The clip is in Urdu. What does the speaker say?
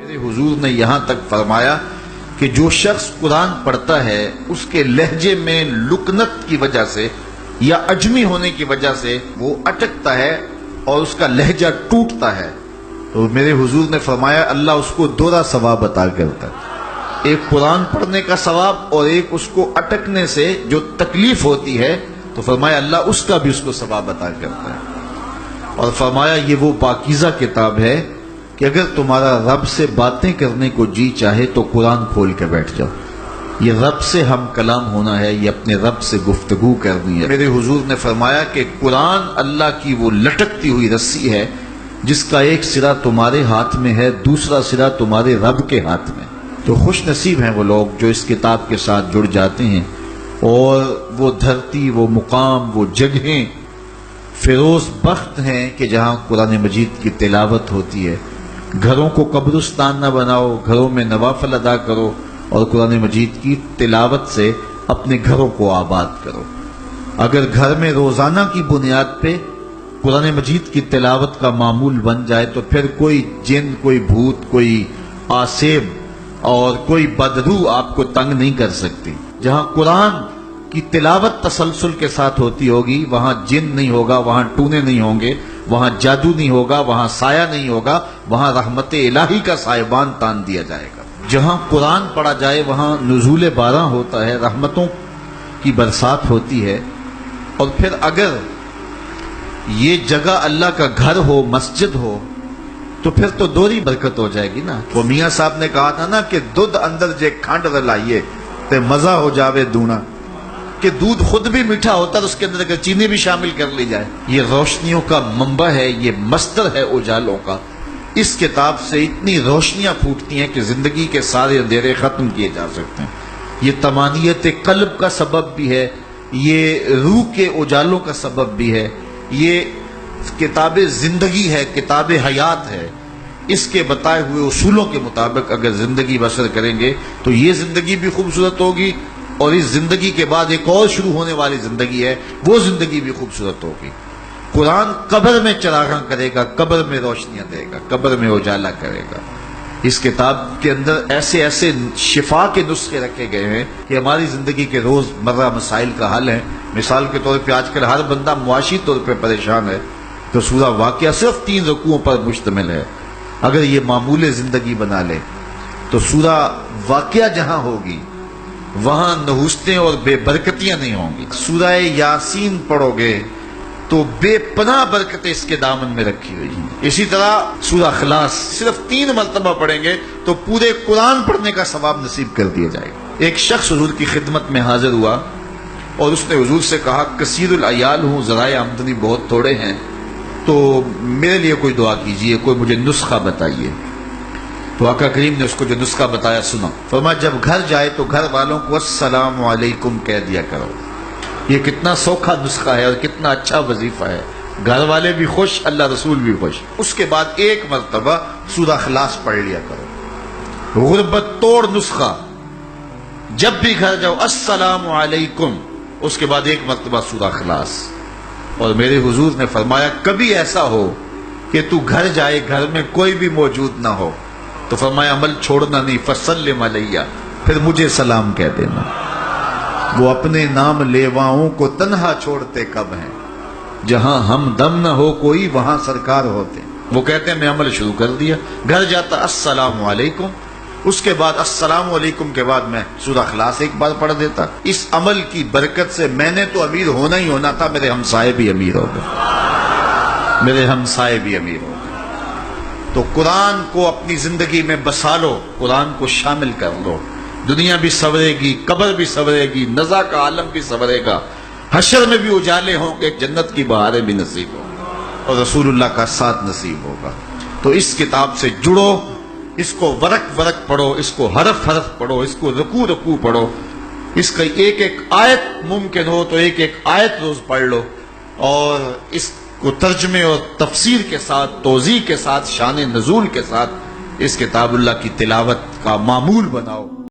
میرے حضور نے یہاں تک فرمایا کہ جو شخص قرآن پڑھتا ہے اس کے لہجے میں لکنت کی وجہ سے یا عجمی ہونے کی وجہ سے وہ اٹکتا ہے اور اس کا لہجہ ٹوٹتا ہے، تو میرے حضور نے فرمایا اللہ اس کو دوہرا ثواب عطا کرتا ہے، ایک قرآن پڑھنے کا ثواب اور ایک اس کو اٹکنے سے جو تکلیف ہوتی ہے، تو فرمایا اللہ اس کا بھی اس کو ثواب عطا کرتا ہے۔ اور فرمایا یہ وہ پاکیزہ کتاب ہے کہ اگر تمہارا رب سے باتیں کرنے کو جی چاہے تو قرآن کھول کے بیٹھ جاؤ، یہ رب سے ہم کلام ہونا ہے، یہ اپنے رب سے گفتگو کرنی ہے۔ میرے حضور نے فرمایا کہ قرآن اللہ کی وہ لٹکتی ہوئی رسی ہے جس کا ایک سرا تمہارے ہاتھ میں ہے، دوسرا سرا تمہارے رب کے ہاتھ میں۔ تو خوش نصیب ہیں وہ لوگ جو اس کتاب کے ساتھ جڑ جاتے ہیں اور وہ دھرتی، وہ مقام، وہ جگہیں فیروز بخت ہیں کہ جہاں قرآن مجید کی تلاوت ہوتی ہے۔ گھروں کو قبرستان نہ بناؤ، گھروں میں نوافل ادا کرو اور قرآن مجید کی تلاوت سے اپنے گھروں کو آباد کرو۔ اگر گھر میں روزانہ کی بنیاد پہ قرآن مجید کی تلاوت کا معمول بن جائے تو پھر کوئی جن، کوئی بھوت، کوئی آسیب اور کوئی بدروح آپ کو تنگ نہیں کر سکتی۔ جہاں قرآن کی تلاوت تسلسل کے ساتھ ہوتی ہوگی وہاں جن نہیں ہوگا، وہاں ٹونے نہیں ہوں گے، وہاں جادو نہیں ہوگا، وہاں سایہ نہیں ہوگا، وہاں رحمت الہی کا سائبان تان دیا جائے گا۔ جہاں قرآن پڑھا جائے وہاں نزول باران ہوتا ہے، رحمتوں کی برسات ہوتی ہے۔ اور پھر اگر یہ جگہ اللہ کا گھر ہو، مسجد ہو، تو پھر تو دوہری برکت ہو جائے گی نا۔ وہ میاں صاحب نے کہا تھا نا کہ دودھ اندر جے کھانڈ رلائیے تے مزہ ہو جاوے دونا، کہ دودھ خود بھی میٹھا ہوتا ہے تو اس کے اندر اگر چینی بھی شامل کر لی جائے۔ یہ روشنیوں کا منبع ہے، یہ مصدر ہے اجالوں کا۔ اس کتاب سے اتنی روشنیاں پھوٹتی ہیں کہ زندگی کے سارے اندھیرے ختم کیے جا سکتے ہیں۔ یہ طمانیت قلب کا سبب بھی ہے، یہ روح کے اجالوں کا سبب بھی ہے، یہ کتاب زندگی ہے، کتاب حیات ہے۔ اس کے بتائے ہوئے اصولوں کے مطابق اگر زندگی بسر کریں گے تو یہ زندگی بھی خوبصورت ہوگی، اور اس زندگی کے بعد ایک اور شروع ہونے والی زندگی ہے، وہ زندگی بھی خوبصورت ہوگی۔ قرآن قبر میں چراغاں کرے گا، قبر میں روشنیاں دے گا، قبر میں اجالا کرے گا۔ اس کتاب کے اندر ایسے ایسے شفا کے نسخے رکھے گئے ہیں کہ ہماری زندگی کے روز مرہ مسائل کا حل ہے۔ مثال کے طور پہ آج کل ہر بندہ معاشی طور پہ پریشان ہے، تو سورہ واقعہ صرف 3 رکوعوں پر مشتمل ہے۔ اگر یہ معمول زندگی بنا لے تو سورہ واقعہ جہاں ہوگی وہاں نحوستیں اور بے برکتیاں نہیں ہوں گی۔ سورہ یاسین پڑھو گے تو بے پناہ برکتیں اس کے دامن میں رکھی ہوئی ہیں۔ اسی طرح سورہ اخلاص صرف 3 مرتبہ پڑھیں گے تو پورے قرآن پڑھنے کا ثواب نصیب کر دیا جائے گا۔ ایک شخص حضور کی خدمت میں حاضر ہوا اور اس نے حضور سے کہا کثیر العیال ہوں، ذرائع آمدنی بہت تھوڑے ہیں، تو میرے لیے کوئی دعا کیجئے، کوئی مجھے نسخہ بتائیے۔ تو آقا کریم نے اس کو جو نسخہ بتایا سنا۔ فرمایا جب گھر جائے تو گھر والوں کو السلام علیکم کہہ دیا کرو۔ یہ کتنا سوکھا نسخہ ہے اور کتنا اچھا وظیفہ ہے، گھر والے بھی خوش، اللہ رسول بھی خوش۔ اس کے بعد 1 مرتبہ سورہ اخلاص پڑھ لیا کرو۔ غربت توڑ نسخہ، جب بھی گھر جاؤ السلام علیکم، اس کے بعد 1 مرتبہ سورہ اخلاص۔ اور میرے حضور نے فرمایا کبھی ایسا ہو کہ تو گھر جائے، گھر میں کوئی بھی موجود نہ ہو، تو فرمایا عمل چھوڑنا نہیں، فسلم علیہ، پھر مجھے سلام کہہ دینا۔ وہ اپنے نام لیواؤں کو تنہا چھوڑتے کب ہیں، جہاں ہم دم نہ ہو کوئی وہاں سرکار ہوتے۔ وہ کہتے ہیں میں عمل شروع کر دیا، گھر جاتا السلام علیکم، اس کے بعد السلام علیکم کے بعد میں سورہ اخلاص 1 بار پڑھ دیتا۔ اس عمل کی برکت سے میں نے تو امیر ہونا ہی ہونا تھا، میرے ہمسائے بھی امیر ہو گئے، میرے ہمسائے بھی امیر ہو گئے۔ تو قرآن کو اپنی زندگی میں بسا لو، قرآن کو شامل کر لو، دنیا بھی سنورے گی، قبر بھی سنورے گی، نزا کا عالم بھی سنورے گا، حشر میں بھی اجالے ہوں گے، جنت کی بہاریں بھی نصیب ہوں گی، اور رسول اللہ کا ساتھ نصیب ہوگا۔ تو اس کتاب سے جڑو، اس کو ورق ورق پڑھو، اس کو حرف حرف پڑھو، اس کو رکوع رکوع پڑھو، اس کا ایک ایک آیت ممکن ہو تو ایک ایک آیت روز پڑھ لو، اور اس کو ترجمے اور تفسیر کے ساتھ، توضیح کے ساتھ، شان نزول کے ساتھ اس کتاب اللہ کی تلاوت کا معمول بناؤ۔